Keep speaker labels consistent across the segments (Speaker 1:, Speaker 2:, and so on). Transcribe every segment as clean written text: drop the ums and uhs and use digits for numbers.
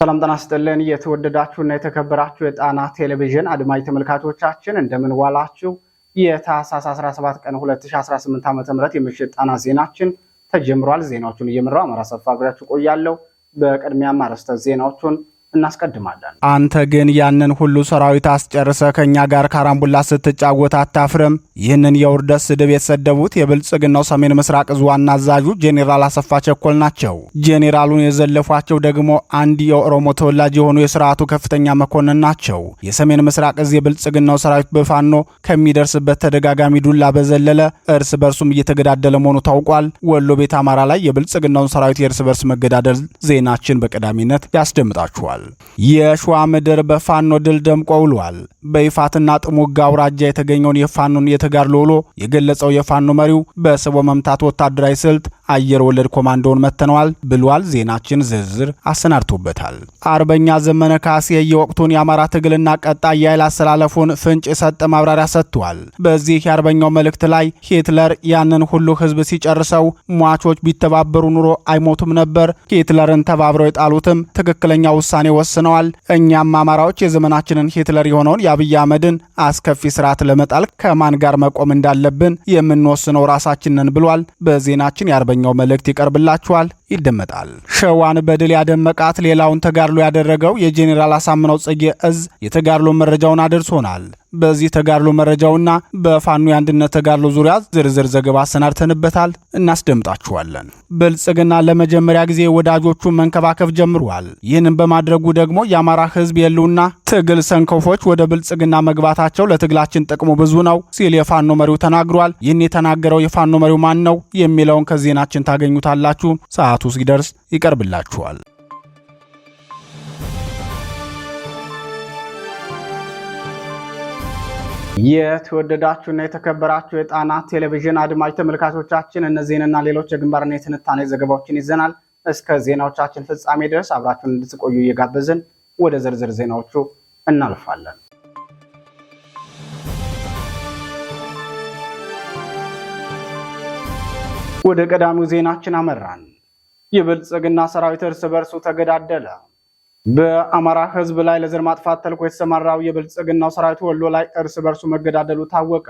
Speaker 1: ሰላም ጤና ይስጥልን የተወደዳችሁና የተከበራችሁ የጣና ቴሌቪዥን አድማጭ ተመልካቾቻችን እንደምን ዋላችሁ። የታህሳስ 17 ቀን 2018 ዓ.ም የምሽት ጣና ዜናችን ተጀምሯል። ዜናዎቹን እየመራው አማራ ሰፋ አብራችሁ ቆያለሁ። በቅድሚያም አርዕስተ ዜናዎቹን እናስቀድማለን።
Speaker 2: አንተ ግን ያንን ሁሉ ሰራዊት አስጨርሰ ከኛ ጋር ካራምቡላ ስትጫወት አታፍርም? ይህንን የውርደት ስድብ የተሰደቡት የብልጽግናው ሰሜን ምስራቅ እዝ ዋና አዛዡ ጄኔራል አሰፋ ቸኮል ናቸው። ጄኔራሉን የዘለፏቸው ደግሞ አንድ የኦሮሞ ተወላጅ የሆኑ የስርዓቱ ከፍተኛ መኮንን ናቸው። የሰሜን ምስራቅ እዝ የብልጽግናው ሰራዊት በፋኖ ከሚደርስበት ተደጋጋሚ ዱላ በዘለለ እርስ በርሱም እየተገዳደለ መሆኑ ታውቋል። ወሎ ቤት አማራ ላይ የብልጽግናውን ሰራዊት የእርስ በርስ መገዳደል ዜናችን በቀዳሚነት ያስደምጣችኋል። የሸዋ ምድር በፋኖ ድል ደምቆ ውሏል። በይፋትና ጥሙጋ አውራጃ የተገኘውን የፋኖን የተጋድሎ ውሎ የገለጸው የፋኖ መሪው በስቦ መምታት ወታደራዊ ስልት አየር ወለድ ኮማንዶውን መተነዋል ብሏል። ዜናችን ዝርዝር አሰናድቶበታል። አርበኛ ዘመነ ካሴ የወቅቱን የአማራ ትግልና ቀጣይ የኃይል አሰላለፉን ፍንጭ የሰጠ ማብራሪያ ሰጥቷል። በዚህ የአርበኛው መልእክት ላይ ሂትለር ያንን ሁሉ ህዝብ ሲጨርሰው ሟቾች ቢተባበሩ ኑሮ አይሞቱም ነበር። ሂትለርን ተባብረው የጣሉትም ትክክለኛ ውሳኔ ወስነዋል። እኛም አማራዎች የዘመናችንን ሂትለር የሆነውን የአብይ አህመድን አስከፊ ስርዓት ለመጣል ከማን ጋር መቆም እንዳለብን የምንወስነው ራሳችንን ብሏል። በዜናችን የአርበኛው መልእክት ይቀርብላችኋል፣ ይደመጣል። ሸዋን በድል ያደመቃት ሌላውን ተጋድሎ ያደረገው የጄኔራል አሳምነው ጽጌ እዝ የተጋድሎ መረጃውን አድርሶናል። በዚህ ተጋድሎ መረጃውና በፋኖ የአንድነት ተጋድሎ ዙሪያ ዝርዝር ዘገባ አሰናድተንበታል፣ እናስደምጣችኋለን። ብልጽግና ለመጀመሪያ ጊዜ ወዳጆቹ መንከባከብ ጀምሯል። ይህንን በማድረጉ ደግሞ የአማራ ህዝብ የሉና ትግል ሰንኮፎች ወደ ብልጽግና መግባታቸው ለትግላችን ጥቅሙ ብዙ ነው ሲል የፋኖ መሪው ተናግሯል። ይህን የተናገረው የፋኖ መሪው ማን ነው የሚለውን ከዜናችን ታገኙታላችሁ። ሰዓቱ ሲደርስ ይቀርብላችኋል።
Speaker 1: የተወደዳችሁና የተከበራችሁ የጣና ቴሌቪዥን አድማጭ ተመልካቾቻችን እነዚህንና ሌሎች የግንባርና የትንታኔ ዘገባዎችን ይዘናል። እስከ ዜናዎቻችን ፍጻሜ ድረስ አብራችሁን እንድትቆዩ እየጋበዝን ወደ ዝርዝር ዜናዎቹ እናልፋለን። ወደ ቀዳሚው ዜናችን አመራን። የብልጽግና ሰራዊት እርስ በርሱ ተገዳደለ። በአማራ ህዝብ ላይ ለዘር ማጥፋት ተልዕኮ የተሰማራው የብልጽግናው ሰራዊት ወሎ ላይ እርስ በርሱ መገዳደሉ ታወቀ።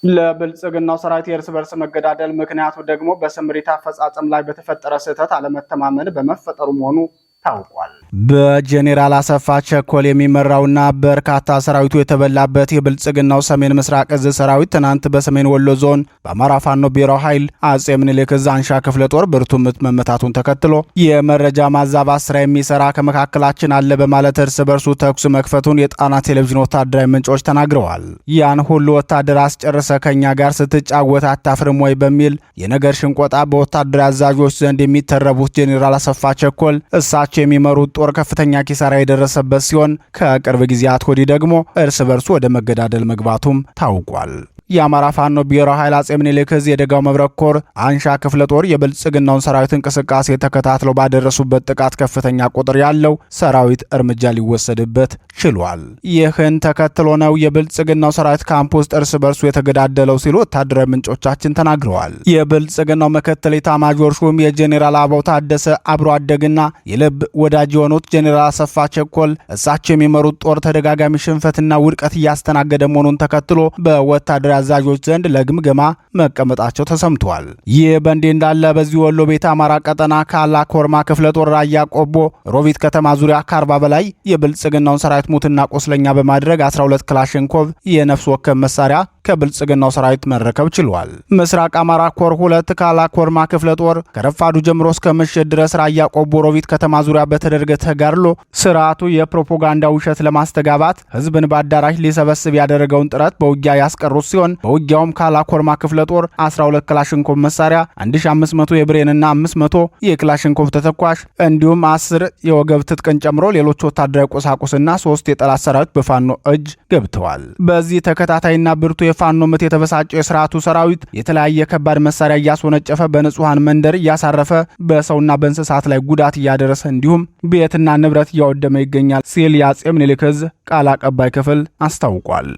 Speaker 1: ለብልጽግናው ሰራዊት የእርስ በርስ መገዳደል ምክንያቱ ደግሞ በስምሪት አፈጻጸም ላይ በተፈጠረ ስህተት አለመተማመን በመፈጠሩ መሆኑ ታውቋል።
Speaker 2: በጄኔራል አሰፋ ቸኮል የሚመራውና በርካታ ሰራዊቱ የተበላበት የብልጽግናው ሰሜን ምስራቅ እዝ ሰራዊት ትናንት በሰሜን ወሎ ዞን በአማራ ፋኖ ብሔራዊ ኃይል አጼ ምኒልክ እዝ አንሻ ክፍለ ጦር ብርቱ ምት መመታቱን ተከትሎ የመረጃ ማዛባት ስራ የሚሰራ ከመካከላችን አለ በማለት እርስ በርሱ ተኩስ መክፈቱን የጣና ቴሌቪዥን ወታደራዊ ምንጮች ተናግረዋል። ያን ሁሉ ወታደር አስጨርሰ ከኛ ጋር ስትጫወት አታፍርም ወይ በሚል የነገር ሽንቆጣ በወታደራዊ አዛዦች ዘንድ የሚተረቡት ጄኔራል አሰፋ ቸኮል እሳቸው የሚመሩት ጦር ከፍተኛ ኪሳራ የደረሰበት ሲሆን ከቅርብ ጊዜያት ወዲህ ደግሞ እርስ በርሱ ወደ መገዳደል መግባቱም ታውቋል። የአማራ ፋኖ ብሔራዊ ኃይል አጼ ምኒልክ እዝ የደጋው መብረቅ ኮር አንሻ ክፍለ ጦር የብልጽግናውን ሰራዊት እንቅስቃሴ ተከታትለው ባደረሱበት ጥቃት ከፍተኛ ቁጥር ያለው ሰራዊት እርምጃ ሊወሰድበት ችሏል። ይህን ተከትሎ ነው የብልጽግናው ሰራዊት ካምፕ ውስጥ እርስ በርሱ የተገዳደለው ሲሉ ወታደራዊ ምንጮቻችን ተናግረዋል። የብልጽግናው ምክትል ኤታማዦር ሹም የጄኔራል አበባው ታደሰ አብሮ አደግና የልብ ወዳጅ የሆኑት ጄኔራል አሰፋ ቸኮል እሳቸው የሚመሩት ጦር ተደጋጋሚ ሽንፈትና ውድቀት እያስተናገደ መሆኑን ተከትሎ በወታደራዊ አዛዦች ዘንድ ለግምገማ መቀመጣቸው ተሰምቷል። ይህ በእንዲህ እንዳለ በዚህ ወሎ ቤት አማራ ቀጠና ካላ ኮርማ ክፍለ ጦር ራያ ቆቦ ሮቢት ከተማ ዙሪያ ከ40 በላይ የብልጽግናውን ሰራዊት ሙትና ቆስለኛ በማድረግ 12 ክላሽንኮቭ የነፍስ ወከፍ መሳሪያ ከብልጽግናው ሰራዊት መረከብ ችሏል። ምስራቅ አማራ ኮር 2 ካላ ኮርማ ክፍለ ጦር ከረፋዱ ጀምሮ እስከ ምሽት ድረስ ራያ ቆቦ ሮቢት ከተማ ዙሪያ በተደረገ ተጋድሎ ስርዓቱ የፕሮፓጋንዳ ውሸት ለማስተጋባት ህዝብን በአዳራሽ ሊሰበስብ ያደረገውን ጥረት በውጊያ ያስቀሩት ሲሆን በውጊያውም ካላ ኮርማ ክፍለ ጦር 12 ክላሽንኮቭ መሳሪያ 1500 የብሬንና 500 የክላሽንኮቭ ተተኳሽ እንዲሁም 10 የወገብ ትጥቅን ጨምሮ ሌሎች ወታደራዊ ቁሳቁስና 3 የጠላት ሰራዊት በፋኖ እጅ ገብተዋል። በዚህ ተከታታይና ብርቱ የፋኖ ምት የተበሳጨው የስርዓቱ ሰራዊት የተለያየ ከባድ መሳሪያ እያስወነጨፈ በንጹሃን መንደር እያሳረፈ በሰውና በእንስሳት ላይ ጉዳት እያደረሰ እንዲሁም ቤትና ንብረት እያወደመ ይገኛል ሲል የአጼ ምኒልክ እዝ ቃል አቀባይ ክፍል አስታውቋል።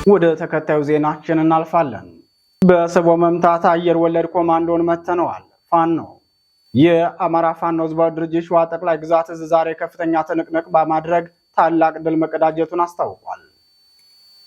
Speaker 1: ወደ ተከታዩ ዜናችን እናልፋለን። በስቦ መምታት አየር ወለድ ኮማንዶን መተነዋል። ፋኖ የአማራ ፋኖ ህዝባዊ ድርጅት ሸዋ ጠቅላይ ግዛት እዝ ዛሬ ከፍተኛ ትንቅንቅ በማድረግ ታላቅ ድል መቀዳጀቱን አስታውቋል።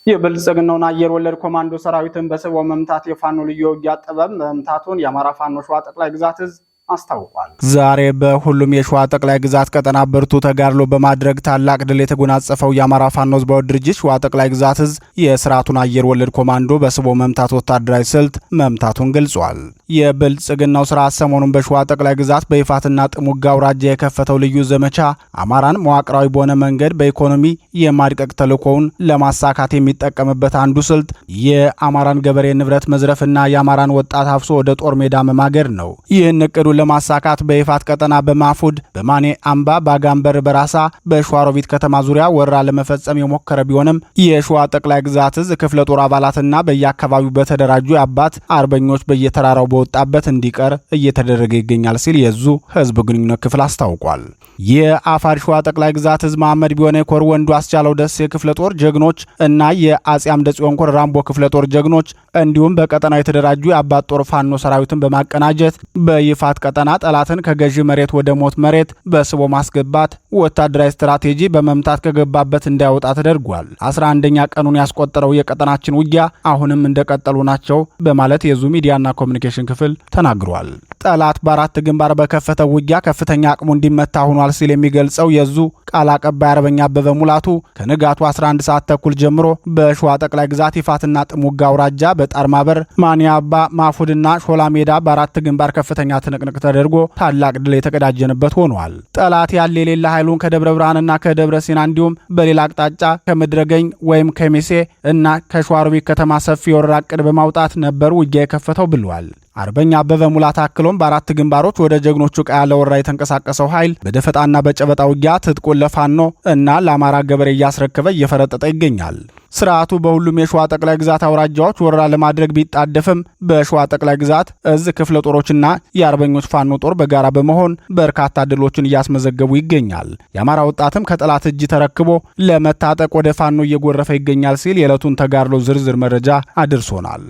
Speaker 1: የብልጽግናውን አየር ወለድ ኮማንዶ ሰራዊትን በስቦ መምታት የፋኖ ልዩ ውጊያ ጥበብ መምታቱን የአማራ ፋኖ ሸዋ ጠቅላይ ግዛት እዝ አስታውቋል።
Speaker 2: ዛሬ በሁሉም የሸዋ ጠቅላይ ግዛት ቀጠና ብርቱ ተጋድሎ በማድረግ ታላቅ ድል የተጎናጸፈው የአማራ ፋኖ ህዝባዊ ድርጅት ሸዋ ጠቅላይ ግዛት እዝ የስርዓቱን አየር ወለድ ኮማንዶ በስቦ መምታት ወታደራዊ ስልት መምታቱን ገልጿል። የብልጽግናው ስርዓት ሰሞኑን በሸዋ ጠቅላይ ግዛት በይፋትና ጥሙጋ አውራጃ የከፈተው ልዩ ዘመቻ አማራን መዋቅራዊ በሆነ መንገድ በኢኮኖሚ የማድቀቅ ተልዕኮውን ለማሳካት የሚጠቀምበት አንዱ ስልት የአማራን ገበሬ ንብረት መዝረፍና የአማራን ወጣት አፍሶ ወደ ጦር ሜዳ መማገድ ነው። ይህን እቅዱ ለማሳካት በይፋት ቀጠና በማፉድ በማኔ አምባ ባጋምበር በራሳ በሸዋሮቢት ከተማ ዙሪያ ወረራ ለመፈጸም የሞከረ ቢሆንም የሸዋ ጠቅላይ ግዛት እዝ ክፍለ ጦር አባላትና በየአካባቢው በተደራጁ የአባት አርበኞች በየተራራው በወጣበት እንዲቀር እየተደረገ ይገኛል ሲል የዙ ህዝብ ግንኙነት ክፍል አስታውቋል። የአፋር ሸዋ ጠቅላይ ግዛት እዝ መሐመድ ቢሆነ ኮር ወንዱ አስቻለው ደሴ ክፍለ ጦር ጀግኖች እና የአጼ አምደ ጽዮን ኮር ራምቦ ክፍለ ጦር ጀግኖች እንዲሁም በቀጠናው የተደራጁ የአባት ጦር ፋኖ ሰራዊትን በማቀናጀት በይፋት ቀጠና ጠላትን ከገዢ መሬት ወደ ሞት መሬት በስቦ ማስገባት ወታደራዊ ስትራቴጂ በመምታት ከገባበት እንዳይወጣ ተደርጓል። 11ኛ ቀኑን ያስቆጠረው የቀጠናችን ውጊያ አሁንም እንደቀጠሉ ናቸው በማለት የዙ ሚዲያና ኮሚኒኬሽን ክፍል ተናግሯል። ጠላት በአራት ግንባር በከፈተው ውጊያ ከፍተኛ አቅሙ እንዲመታ ሆኗል ሲል የሚገልጸው የዙ ቃል አቀባይ አርበኛ አበበ ሙላቱ ከንጋቱ 11 ሰዓት ተኩል ጀምሮ በሸዋ ጠቅላይ ግዛት ይፋትና ጥሙጋ አውራጃ በጣርማበር ማኒያባ ማፉድና ሾላ ሜዳ በአራት ግንባር ከፍተኛ ትንቅንቅ ተደርጎ ታላቅ ድል የተቀዳጀንበት ሆኗል። ጠላት ያለ የሌላ ኃይሉን ከደብረ ብርሃንና ከደብረ ሲና እንዲሁም በሌላ አቅጣጫ ከምድረገኝ ወይም ከሚሴ እና ከሸዋሮቢት ከተማ ሰፊ የወረራ ዕቅድ በማውጣት ነበር ውጊያ የከፈተው ብሏል። አርበኛ አበበ ሙላት አክሎም በአራት ግንባሮች ወደ ጀግኖቹ ቀያ ለወረራ የተንቀሳቀሰው ኃይል በደፈጣና በጨበጣ ውጊያ ትጥቁን ለፋኖ እና ለአማራ ገበሬ እያስረከበ እየፈረጠጠ ይገኛል። ስርዓቱ በሁሉም የሸዋ ጠቅላይ ግዛት አውራጃዎች ወረራ ለማድረግ ቢጣደፍም በሸዋ ጠቅላይ ግዛት እዝ ክፍለ ጦሮችና የአርበኞች ፋኖ ጦር በጋራ በመሆን በርካታ ድሎችን እያስመዘገቡ ይገኛል። የአማራ ወጣትም ከጠላት እጅ ተረክቦ ለመታጠቅ ወደ ፋኖ እየጎረፈ ይገኛል ሲል የዕለቱን ተጋድሎ ዝርዝር መረጃ አድርሶናል።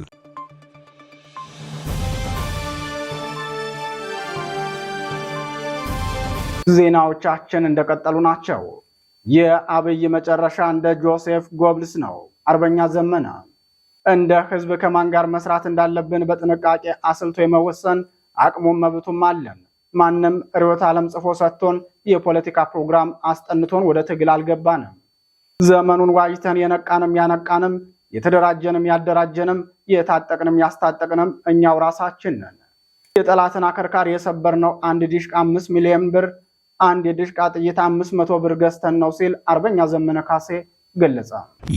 Speaker 1: ዜናዎቻችን እንደቀጠሉ ናቸው። የአብይ መጨረሻ እንደ ጆሴፍ ጎብልስ ነው። አርበኛ ዘመነ እንደ ህዝብ ከማን ጋር መስራት እንዳለብን በጥንቃቄ አስልቶ የመወሰን አቅሙም መብቱም አለን። ማንም ርዕዮተ ዓለም ጽፎ ሰጥቶን የፖለቲካ ፕሮግራም አስጠንቶን ወደ ትግል አልገባንም። ዘመኑን ዋጅተን የነቃንም ያነቃንም የተደራጀንም ያደራጀንም የታጠቅንም ያስታጠቅንም እኛው ራሳችን ነን። የጠላትን አከርካሪ የሰበርነው አንድ ዲሽቃ 5 ሚሊዮን ብር አንድ የድሽቃ ጥይት 500 ብር ገዝተን ነው ሲል አርበኛ ዘመነ ካሴ ገለጸ።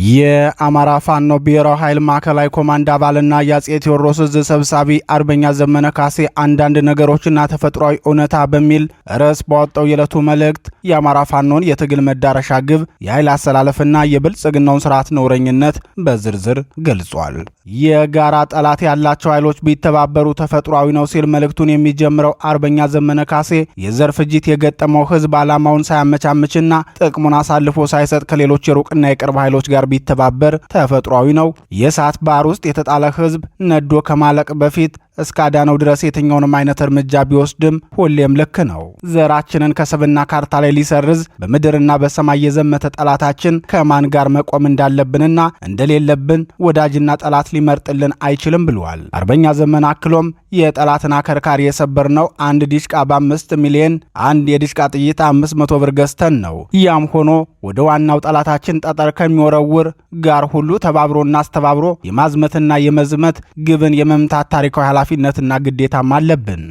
Speaker 2: የአማራ ፋኖ ብሔራዊ ኃይል ማዕከላዊ ኮማንድ አባልና የአጼ ቴዎድሮስ ዕዝ ሰብሳቢ አርበኛ ዘመነ ካሴ አንዳንድ ነገሮችና ተፈጥሯዊ እውነታ በሚል ርዕስ ባወጣው የዕለቱ መልእክት የአማራ ፋኖን የትግል መዳረሻ ግብ፣ የኃይል አሰላለፍና የብልጽግናውን ስርዓት ነውረኝነት በዝርዝር ገልጿል። የጋራ ጠላት ያላቸው ኃይሎች ቢተባበሩ ተፈጥሯዊ ነው ሲል መልእክቱን የሚጀምረው አርበኛ ዘመነ ካሴ የዘር ፍጅት የገጠመው ህዝብ ዓላማውን ሳያመቻምችና ጥቅሙን አሳልፎ ሳይሰጥ ከሌሎች የሩቅና የቅርብ ኃይሎች ጋር ቢተባበር ተፈጥሯዊ ነው። የእሳት ባህር ውስጥ የተጣለ ህዝብ ነዶ ከማለቅ በፊት እስካዳነው ድረስ የትኛውንም አይነት እርምጃ ቢወስድም ሁሌም ልክ ነው። ዘራችንን ከስብና ካርታ ላይ ሊሰርዝ በምድርና በሰማይ የዘመተ ጠላታችን ከማን ጋር መቆም እንዳለብንና እንደሌለብን ወዳጅና ጠላት ሊመርጥልን አይችልም ብሏል። አርበኛ ዘመን አክሎም የጠላትን አከርካሪ የሰበርነው አንድ ዲሽቃ በ5 ሚሊዮን አንድ የዲሽቃ ጥይት 500 ብር ገዝተን ነው። ያም ሆኖ ወደ ዋናው ጠላታችን ጠጠር ከሚወረውር ጋር ሁሉ ተባብሮና አስተባብሮ የማዝመትና የመዝመት ግብን የመምታት ታሪካዊ ኃላፊነትና ግዴታም አለብን።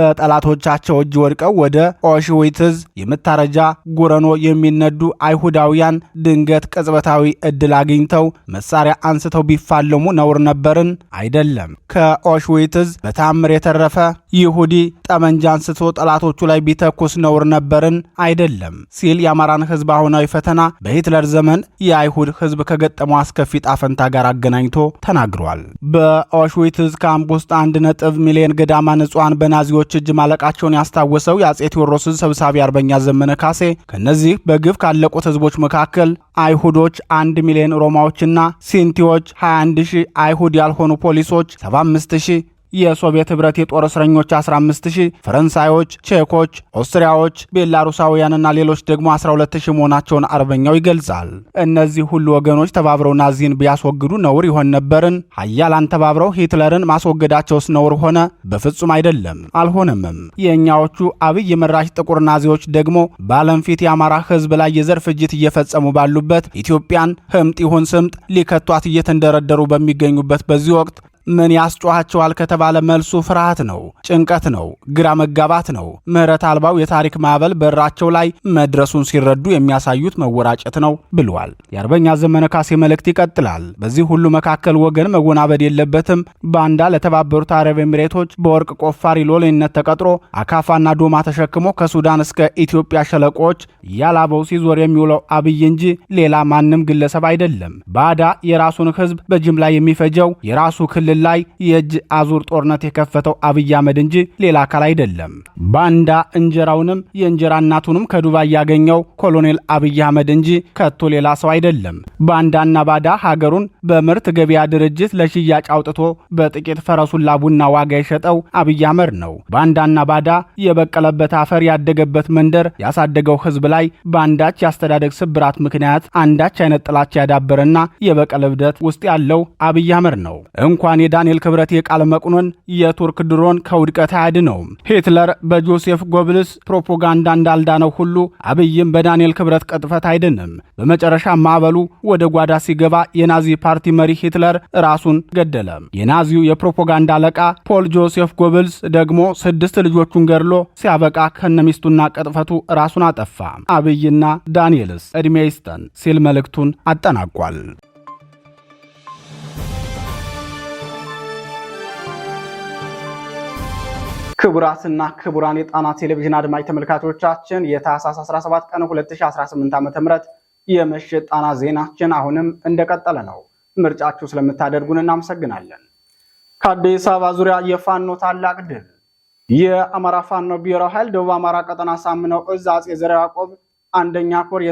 Speaker 2: በጠላቶቻቸው እጅ ወድቀው ወደ ኦሽዊትዝ የምታረጃ ጉረኖ የሚነዱ አይሁዳውያን ድንገት ቅጽበታዊ እድል አግኝተው መሳሪያ አንስተው ቢፋለሙ ነውር ነበርን? አይደለም። ከኦሽዊትዝ በታምር የተረፈ ይሁዲ ጠመንጃ አንስቶ ጠላቶቹ ላይ ቢተኩስ ነውር ነበርን? አይደለም ሲል የአማራን ህዝብ አሁናዊ ፈተና በሂትለር ዘመን የአይሁድ ህዝብ ከገጠመው አስከፊ ጣፈንታ ጋር አገናኝቶ ተናግሯል። በኦሽዊትዝ ካምፕ ውስጥ አንድ 1 ሚሊዮን ገዳማ ንጹሃን በናዚዎች እጅ ማለቃቸውን ያስታወሰው የአጼ ቴዎድሮስ ሰብሳቢ አርበኛ ዘመነ ካሴ ከነዚህ በግፍ ካለቁት ህዝቦች መካከል አይሁዶች 1 ሚሊዮን፣ ሮማዎችና ሲንቲዎች 21000፣ አይሁድ ያልሆኑ ፖሊሶች 75000፣ የሶቪየት ህብረት የጦር እስረኞች 15000፣ ፈረንሳዮች፣ ቼኮች፣ ኦስትሪያዎች፣ ቤላሩሳውያንና ሌሎች ደግሞ 12000 መሆናቸውን አርበኛው ይገልጻል። እነዚህ ሁሉ ወገኖች ተባብረው ናዚን ቢያስወግዱ ነውር ይሆን ነበርን? ኃያላን ተባብረው ሂትለርን ማስወገዳቸውስ ነውር ሆነ? በፍጹም አይደለም፣ አልሆነምም። የእኛዎቹ አብይ መራሽ ጥቁር ናዚዎች ደግሞ በዓለም ፊት የአማራ ህዝብ ላይ የዘር ፍጅት እየፈጸሙ ባሉበት ኢትዮጵያን ህምጥ ይሁን ስምጥ ሊከቷት እየተንደረደሩ በሚገኙበት በዚህ ወቅት ምን ያስጮኻቸዋል ከተባለ መልሱ ፍርሃት ነው፣ ጭንቀት ነው፣ ግራ መጋባት ነው። ምህረት አልባው የታሪክ ማዕበል በራቸው ላይ መድረሱን ሲረዱ የሚያሳዩት መወራጨት ነው ብሏል። የአርበኛ ዘመነ ካሴ መልእክት ይቀጥላል። በዚህ ሁሉ መካከል ወገን መወናበድ የለበትም። ባንዳ ለተባበሩት አረብ ኤሚሬቶች በወርቅ ቆፋሪ ሎሌነት ተቀጥሮ አካፋና ዶማ ተሸክሞ ከሱዳን እስከ ኢትዮጵያ ሸለቆዎች ያላበው ሲዞር የሚውለው አብይ እንጂ ሌላ ማንም ግለሰብ አይደለም። ባዳ የራሱን ህዝብ በጅምላ የሚፈጀው የራሱ ክልል ላይ የእጅ አዙር ጦርነት የከፈተው አብይ አህመድ እንጂ ሌላ አካል አይደለም። ባንዳ እንጀራውንም የእንጀራ እናቱንም ከዱባይ ያገኘው ኮሎኔል አብይ አህመድ እንጂ ከቶ ሌላ ሰው አይደለም። ባንዳና ባዳ ሀገሩን በምርት ገበያ ድርጅት ለሽያጭ አውጥቶ በጥቂት ፈረሱን ላቡና ዋጋ የሸጠው አብይ አህመድ ነው። ባንዳና ባዳ የበቀለበት አፈር ያደገበት መንደር ያሳደገው ህዝብ ላይ በአንዳች የአስተዳደግ ስብራት ምክንያት አንዳች አይነት ጥላቻ ያዳበረና የበቀል እብደት ውስጥ ያለው አብይ አህመድ ነው። እንኳን የዳንኤል ክብረት የቃል መቅኖን የቱርክ ድሮን ከውድቀት አያድነውም። ሂትለር በጆሴፍ ጎብልስ ፕሮፓጋንዳ እንዳልዳነው ሁሉ አብይም በዳንኤል ክብረት ቅጥፈት አይድንም። በመጨረሻ ማዕበሉ ወደ ጓዳ ሲገባ የናዚ ፓርቲ መሪ ሂትለር ራሱን ገደለ። የናዚው የፕሮፓጋንዳ አለቃ ፖል ጆሴፍ ጎብልስ ደግሞ 6 ልጆቹን ገድሎ ሲያበቃ ከነሚስቱና ቅጥፈቱ ራሱን አጠፋ። አብይና ዳንኤልስ ዕድሜ ይስጠን ሲል መልእክቱን አጠናቋል።
Speaker 1: ክቡራትና ክቡራን የጣና ቴሌቪዥን አድማጭ ተመልካቾቻችን የታህሳስ 17 ቀን 2018 ዓ.ም የምሽት ጣና ዜናችን አሁንም እንደቀጠለ ነው። ምርጫችሁ ስለምታደርጉን እናመሰግናለን። ከአዲስ አበባ ዙሪያ የፋኖ ታላቅ ድል። የአማራ ፋኖ ብሔራዊ ኃይል ደቡብ አማራ ቀጠና ሳምነው እዝ አጼ ዘርዓ ያዕቆብ አንደኛ ኮር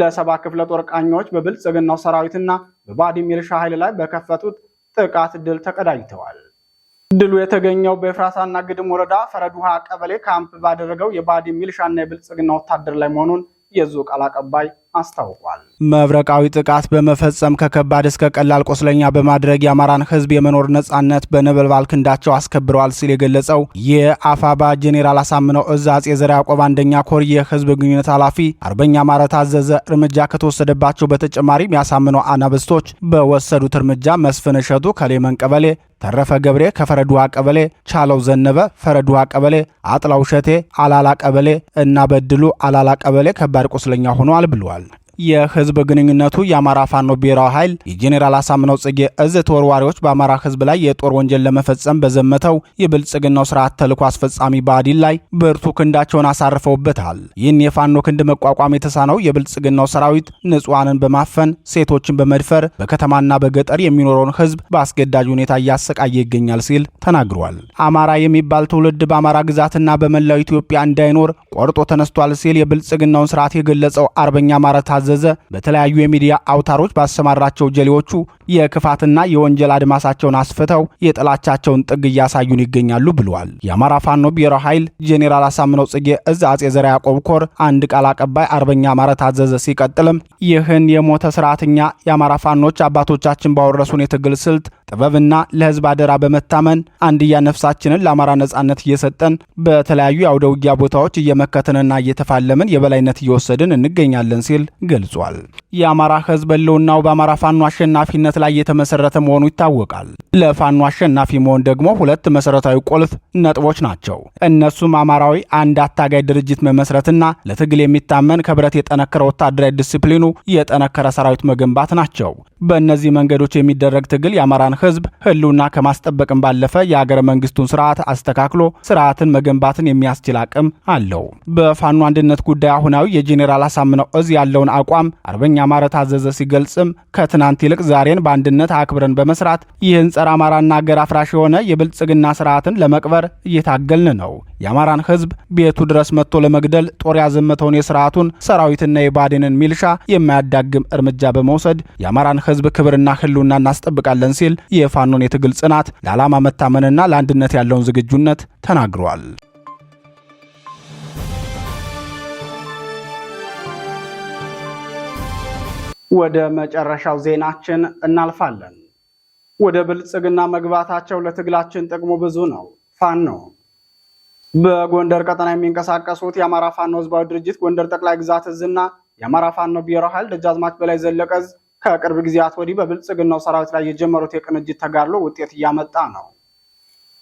Speaker 1: ለ7 ክፍለ ጦር ቃኞች በብልጽግናው ሰራዊትና በባዲ ሚሊሻ ኃይል ላይ በከፈቱት ጥቃት ድል ተቀዳጅተዋል። ድሉ የተገኘው በኤፍራታና ግድም ወረዳ ፈረድ ውሃ ቀበሌ ካምፕ ባደረገው የባዲ ሚሊሻና የብልጽግና ወታደር ላይ መሆኑን የዙ ቃል አቀባይ አስታውቋል።
Speaker 2: መብረቃዊ ጥቃት በመፈጸም ከከባድ እስከ ቀላል ቆስለኛ በማድረግ የአማራን ሕዝብ የመኖር ነጻነት በነበልባል ክንዳቸው አስከብረዋል ሲል የገለጸው የአፋባ ጄኔራል አሳምነው እዝ አጼ ዘርዓ ያዕቆብ አንደኛ ኮር የህዝብ ግንኙነት ኃላፊ አርበኛ ማረ ታዘዘ እርምጃ ከተወሰደባቸው በተጨማሪም ያሳምነው አናብስቶች በወሰዱት እርምጃ መስፍን እሸቱ ከሌመን ቀበሌ፣ ተረፈ ገብሬ ከፈረድዋ ቀበሌ፣ ቻለው ዘነበ ፈረድዋ ቀበሌ፣ አጥላው ሸቴ አላላ ቀበሌ እና በድሉ አላላ ቀበሌ ከባድ ቆስለኛ ሆነዋል ብለዋል። የህዝብ ግንኙነቱ የአማራ ፋኖ ብሔራዊ ኃይል የጄኔራል አሳምነው ጽጌ እዝ ተወርዋሪዎች በአማራ ህዝብ ላይ የጦር ወንጀል ለመፈጸም በዘመተው የብልጽግናው ስርዓት ተልዕኮ አስፈጻሚ ብአዴን ላይ ብርቱ ክንዳቸውን አሳርፈውበታል። ይህን የፋኖ ክንድ መቋቋም የተሳነው የብልጽግናው ሰራዊት ንጹሃንን በማፈን ሴቶችን በመድፈር በከተማና በገጠር የሚኖረውን ህዝብ በአስገዳጅ ሁኔታ እያሰቃየ ይገኛል ሲል ተናግሯል። አማራ የሚባል ትውልድ በአማራ ግዛትና በመላው ኢትዮጵያ እንዳይኖር ቆርጦ ተነስቷል ሲል የብልጽግናውን ስርዓት የገለጸው አርበኛ ማረ ታዘዘ በተለያዩ የሚዲያ አውታሮች ባሰማራቸው ጀሌዎቹ የክፋትና የወንጀል አድማሳቸውን አስፍተው የጥላቻቸውን ጥግ እያሳዩን ይገኛሉ ብለዋል። የአማራ ፋኖ ብሔራዊ ኃይል ጄኔራል አሳምነው ጽጌ እዝ አጼ ዘርዓ ያዕቆብ ኮር አንድ ቃል አቀባይ አርበኛ ማረ ታዘዘ ሲቀጥልም ይህን የሞተ ስርዓተኛ የአማራ ፋኖች አባቶቻችን ባወረሱን የትግል ስልት ጥበብና ለህዝብ አደራ በመታመን አንድያ ነፍሳችንን ለአማራ ነጻነት እየሰጠን በተለያዩ የአውደ ውጊያ ቦታዎች እየመከተንና እየተፋለምን የበላይነት እየወሰድን እንገኛለን ሲል ገልጿል። የአማራ ህዝብ ህልውናው በአማራ ፋኖ አሸናፊነት ላይ የተመሰረተ መሆኑ ይታወቃል። ለፋኖ አሸናፊ መሆን ደግሞ ሁለት መሰረታዊ ቁልፍ ነጥቦች ናቸው። እነሱም አማራዊ አንድ አታጋይ ድርጅት መመስረትና ለትግል የሚታመን ከብረት የጠነከረ ወታደራዊ ዲሲፕሊኑ የጠነከረ ሰራዊት መገንባት ናቸው። በእነዚህ መንገዶች የሚደረግ ትግል የአማራን ህዝብ ህልውና ከማስጠበቅም ባለፈ የሀገረ መንግስቱን ስርዓት አስተካክሎ ስርዓትን መገንባትን የሚያስችል አቅም አለው። በፋኖ አንድነት ጉዳይ አሁናዊ የጄኔራል አሳምነው እዝ ያለውን አቋም አርበኛ አማረ ታዘዘ ሲገልጽም ከትናንት ይልቅ ዛሬን በአንድነት አክብረን በመስራት ይህን ጸረ አማራና ሀገር አፍራሽ የሆነ የብልጽግና ስርዓትን ለመቅበር እየታገልን ነው። የአማራን ህዝብ ቤቱ ድረስ መጥቶ ለመግደል ጦር ያዘመተውን የስርዓቱን ሰራዊትና የባዴንን ሚልሻ የማያዳግም እርምጃ በመውሰድ የአማራን ህዝብ ክብርና ህልውና እናስጠብቃለን ሲል የፋኖን የትግል ጽናት ለዓላማ መታመንና ለአንድነት ያለውን ዝግጁነት ተናግሯል።
Speaker 1: ወደ መጨረሻው ዜናችን እናልፋለን። ወደ ብልጽግና መግባታቸው ለትግላችን ጥቅሙ ብዙ ነው። ፋኖ በጎንደር ቀጠና የሚንቀሳቀሱት የአማራ ፋኖ ህዝባዊ ድርጅት ጎንደር ጠቅላይ ግዛት እዝና የአማራ ፋኖ ብሔራዊ ኃይል ደጃዝማች በላይ ዘለቀ እዝ ከቅርብ ጊዜያት ወዲህ በብልጽግናው ሰራዊት ላይ የጀመሩት የቅንጅት ተጋድሎ ውጤት እያመጣ ነው።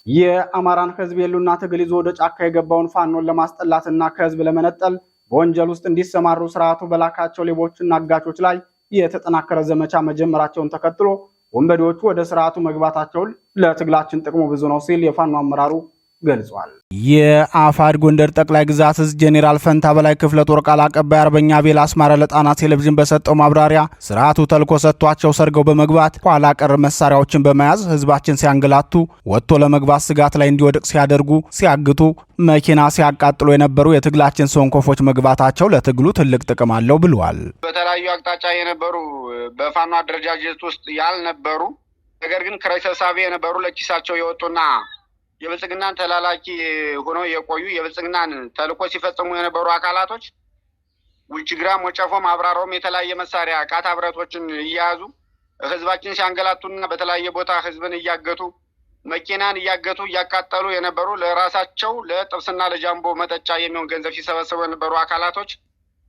Speaker 1: የአማራን ህዝብ የሉና ትግል ይዞ ወደ ጫካ የገባውን ፋኖን ለማስጠላትና ከህዝብ ለመነጠል በወንጀል ውስጥ እንዲሰማሩ ስርዓቱ በላካቸው ሌቦችና አጋቾች ላይ የተጠናከረ ዘመቻ መጀመራቸውን ተከትሎ ወንበዴዎቹ ወደ ስርዓቱ መግባታቸውን ለትግላችን ጥቅሙ ብዙ ነው ሲል የፋኖ አመራሩ ገልጿል።
Speaker 2: የአፋድ ጎንደር ጠቅላይ ግዛት እዝ ጄኔራል ፈንታ በላይ ክፍለ ጦር ቃል አቀባይ አርበኛ አቤል አስማረ ለጣና ቴሌቪዥን በሰጠው ማብራሪያ ስርዓቱ ተልኮ ሰጥቷቸው ሰርገው በመግባት ኋላ ቀር መሳሪያዎችን በመያዝ ህዝባችን ሲያንገላቱ፣ ወጥቶ ለመግባት ስጋት ላይ እንዲወድቅ ሲያደርጉ፣ ሲያግቱ፣ መኪና ሲያቃጥሉ የነበሩ የትግላችን ሰንኮፎች መግባታቸው ለትግሉ ትልቅ ጥቅም አለው ብለዋል።
Speaker 3: በተለያዩ አቅጣጫ የነበሩ በፋኖ አደረጃጀት ውስጥ ያልነበሩ ነገር ግን ክራይ ሰብሳቢ የነበሩ ለኪሳቸው የወጡና የብልጽግናን ተላላኪ ሆነው የቆዩ የብልጽግናን ተልኮ ሲፈጽሙ የነበሩ አካላቶች ውጭግራም ወጨፎም አብራሮም የተለያየ መሳሪያ ቃታ ብረቶችን እያያዙ ህዝባችን ሲያንገላቱና በተለያየ ቦታ ህዝብን እያገቱ መኪናን እያገቱ እያቃጠሉ የነበሩ ለራሳቸው ለጥብስና ለጃምቦ መጠጫ የሚሆን ገንዘብ ሲሰበስቡ የነበሩ አካላቶች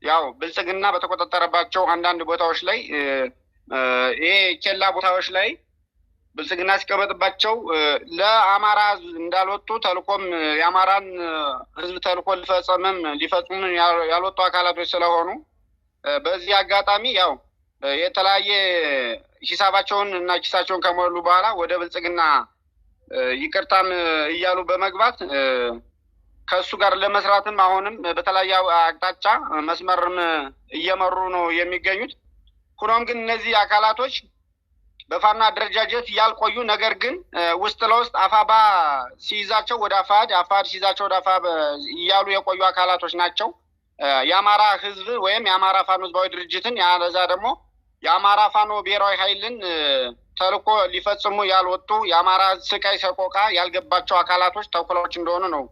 Speaker 3: ያው ብልጽግና በተቆጣጠረባቸው አንዳንድ ቦታዎች ላይ ይሄ ኬላ ቦታዎች ላይ ብልጽግና ሲቀመጥባቸው ለአማራ እንዳልወጡ ተልኮም የአማራን ህዝብ ተልኮ ሊፈጽሙ ያልወጡ አካላቶች ስለሆኑ በዚህ አጋጣሚ ያው የተለያየ ሂሳባቸውን እና ኪሳቸውን ከሞሉ በኋላ ወደ ብልጽግና ይቅርታም እያሉ በመግባት ከሱ ጋር ለመስራትም አሁንም በተለያየ አቅጣጫ መስመርም እየመሩ ነው የሚገኙት። ሆኖም ግን እነዚህ አካላቶች በፋኖ አደረጃጀት ያልቆዩ ነገር ግን ውስጥ ለውስጥ አፋባ ሲይዛቸው ወደ አፋድ ሲይዛቸው ወደ አፋብ እያሉ የቆዩ አካላቶች ናቸው። የአማራ ህዝብ ወይም የአማራ ፋኖ ህዝባዊ ድርጅትን ያለዛ ደግሞ የአማራ ፋኖ ብሔራዊ ኃይልን ተልኮ ሊፈጽሙ ያልወጡ የአማራ ስቃይ ሰቆቃ ያልገባቸው አካላቶች ተኩላዎች እንደሆኑ ነው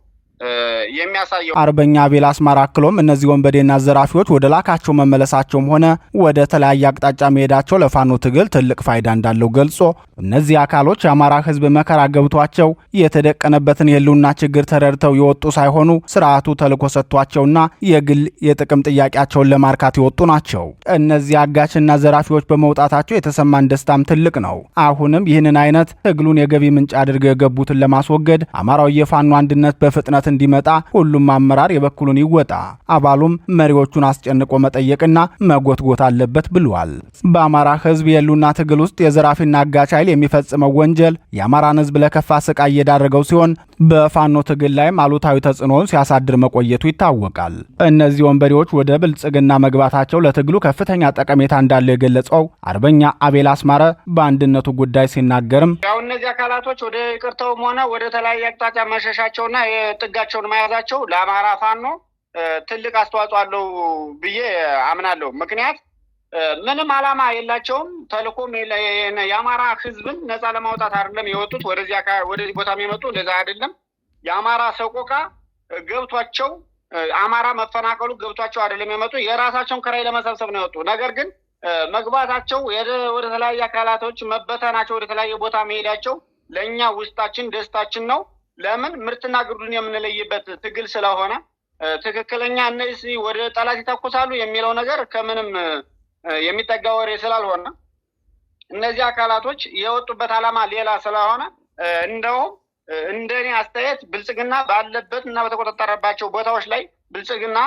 Speaker 3: የሚያሳየው።
Speaker 2: አርበኛ አቤል አስማራ አክሎም እነዚህ ወንበዴና ዘራፊዎች ወደ ላካቸው መመለሳቸውም ሆነ ወደ ተለያየ አቅጣጫ መሄዳቸው ለፋኖ ትግል ትልቅ ፋይዳ እንዳለው ገልጾ እነዚህ አካሎች የአማራ ህዝብ መከራ ገብቷቸው የተደቀነበትን የህልውና ችግር ተረድተው የወጡ ሳይሆኑ ስርዓቱ ተልኮ ሰጥቷቸውና የግል የጥቅም ጥያቄያቸውን ለማርካት የወጡ ናቸው። እነዚህ አጋችና ዘራፊዎች በመውጣታቸው የተሰማን ደስታም ትልቅ ነው። አሁንም ይህንን አይነት ትግሉን የገቢ ምንጭ አድርገው የገቡትን ለማስወገድ አማራው የፋኖ አንድነት በፍጥነት እንዲመጣ ሁሉም አመራር የበኩሉን ይወጣ፣ አባሉም መሪዎቹን አስጨንቆ መጠየቅና መጎትጎት አለበት ብሏል። በአማራ ህዝብ የህልውና ትግል ውስጥ የዘራፊና አጋች ኃይል የሚፈጽመው ወንጀል የአማራን ህዝብ ለከፋ ስቃይ እየዳረገው ሲሆን በፋኖ ትግል ላይም አሉታዊ ተጽዕኖውን ሲያሳድር መቆየቱ ይታወቃል። እነዚህ ወንበዴዎች ወደ ብልጽግና መግባታቸው ለትግሉ ከፍተኛ ጠቀሜታ እንዳለው የገለጸው አርበኛ አቤል አስማረ በአንድነቱ ጉዳይ ሲናገርም
Speaker 3: ያው እነዚህ አካላቶች ወደ ይቅርታውም ሆነ ወደ ተለያየ አቅጣጫ መሸሻቸውና ጥጋቸውን መያዛቸው ለአማራ ፋኖ ትልቅ አስተዋጽኦ አለው ብዬ አምናለሁ። ምክንያት ምንም አላማ የላቸውም። ተልኮም የአማራ ህዝብን ነፃ ለማውጣት አይደለም የወጡት። ወደዚህ ቦታ የሚመጡ እንደዛ አይደለም። የአማራ ሰቆቃ ገብቷቸው አማራ መፈናቀሉ ገብቷቸው አይደለም የመጡ የራሳቸውን ክራይ ለመሰብሰብ ነው የወጡ። ነገር ግን መግባታቸው ወደ ተለያየ አካላቶች መበተናቸው ወደ ተለያየ ቦታ መሄዳቸው ለእኛ ውስጣችን ደስታችን ነው። ለምን ምርትና ግርዱን የምንለይበት ትግል ስለሆነ ትክክለኛ እነዚህ ወደ ጠላት ይተኩሳሉ የሚለው ነገር ከምንም የሚጠጋ ወሬ ስላልሆነ እነዚህ አካላቶች የወጡበት ዓላማ ሌላ ስለሆነ እንደውም እንደኔ አስተያየት ብልጽግና ባለበት እና በተቆጣጠረባቸው ቦታዎች ላይ ብልጽግና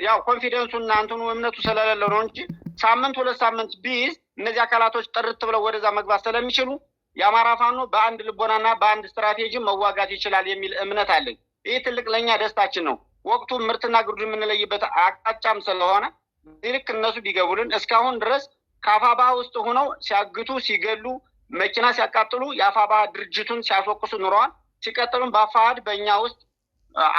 Speaker 3: ያው ኮንፊደንሱና እንትኑ እምነቱ ስለሌለው ነው እንጂ ሳምንት 2 ሳምንት ቢይዝ እነዚህ አካላቶች ጥርት ብለው ወደዛ መግባት ስለሚችሉ የአማራ ፋኖ በአንድ ልቦናና በአንድ ስትራቴጂ መዋጋት ይችላል የሚል እምነት አለኝ። ይህ ትልቅ ለኛ ደስታችን ነው። ወቅቱ ምርትና ግርዱ የምንለይበት አቅጣጫም ስለሆነ ልክ እነሱ ቢገቡልን እስካሁን ድረስ ከአፋባ ውስጥ ሆነው ሲያግቱ፣ ሲገሉ፣ መኪና ሲያቃጥሉ የአፋባ ድርጅቱን ሲያስወቅሱ ኑረዋል። ሲቀጥሉም በአፋድ በእኛ ውስጥ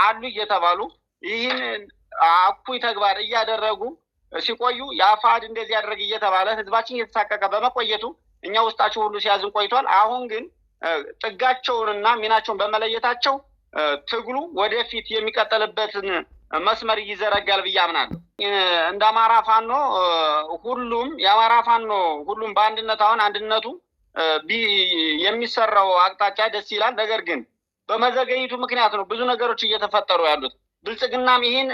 Speaker 3: አሉ እየተባሉ ይህን አኩይ ተግባር እያደረጉ ሲቆዩ የአፋድ እንደዚህ ያደረግ እየተባለ ህዝባችን እየተሳቀቀ በመቆየቱ እኛ ውስጣቸው ሁሉ ሲያዝን ቆይቷል። አሁን ግን ጥጋቸውንና ሚናቸውን በመለየታቸው ትግሉ ወደፊት የሚቀጥልበትን መስመር ይዘረጋል ብዬ አምናለሁ። እንደ አማራ ፋኖ ሁሉም የአማራ ፋኖ ሁሉም በአንድነት አሁን አንድነቱ የሚሰራው አቅጣጫ ደስ ይላል። ነገር ግን በመዘገይቱ ምክንያት ነው ብዙ ነገሮች እየተፈጠሩ ያሉት። ብልጽግናም ይህን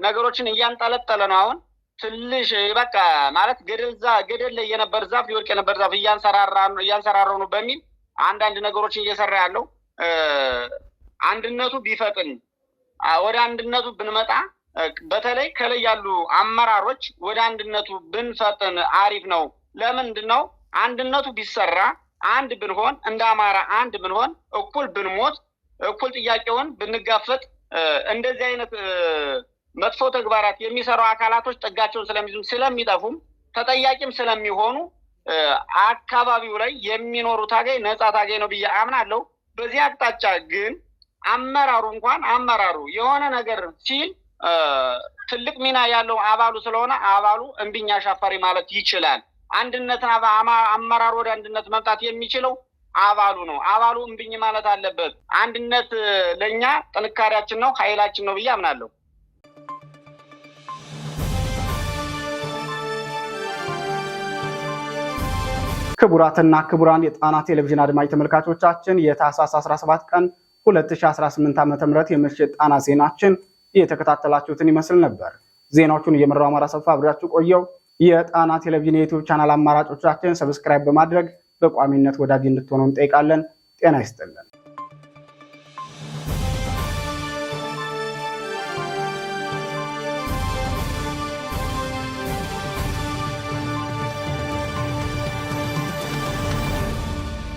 Speaker 3: ነገሮችን እያንጠለጠለ ነው። አሁን ትንሽ በቃ ማለት ገደል ላይ የነበር ዛፍ ሊወድቅ የነበር ዛፍ እያንሰራራው ነው በሚል አንዳንድ ነገሮችን እየሰራ ያለው አንድነቱ ቢፈጥን ወደ አንድነቱ ብንመጣ በተለይ ከላይ ያሉ አመራሮች ወደ አንድነቱ ብንፈጥን አሪፍ ነው። ለምንድን ነው አንድነቱ ቢሰራ አንድ ብንሆን እንደ አማራ አንድ ብንሆን እኩል ብንሞት እኩል ጥያቄውን ብንጋፈጥ እንደዚህ አይነት መጥፎ ተግባራት የሚሰሩ አካላቶች ጥጋቸውን ስለሚይዙ ስለሚጠፉም ተጠያቂም ስለሚሆኑ አካባቢው ላይ የሚኖሩ ታጋይ ነፃ ታጋይ ነው ብዬ አምናለሁ። በዚህ አቅጣጫ ግን አመራሩ የሆነ ነገር ሲል ትልቅ ሚና ያለው አባሉ ስለሆነ አባሉ እምቢኝ አሻፈሪ ማለት ይችላል። አንድነትን አመራሩ ወደ አንድነት መምጣት የሚችለው አባሉ ነው። አባሉ እምቢኝ ማለት አለበት። አንድነት ለኛ ጥንካሬያችን ነው፣ ኃይላችን ነው ብዬ አምናለሁ።
Speaker 1: ክቡራትና ክቡራን የጣና ቴሌቪዥን አድማጭ ተመልካቾቻችን የታህሳስ 17 ቀን 2018 ዓ.ም የምሽት ጣና ዜናችን የተከታተላችሁትን ይመስል ነበር። ዜናዎቹን እየመራው አማራ ሰፋ አብራችሁ ቆየው። የጣና ቴሌቪዥን የዩቲዩብ ቻናል አማራጮቻችን ሰብስክራይብ በማድረግ በቋሚነት ወዳጅ እንድትሆኑ እንጠይቃለን። ጤና ይስጥልን።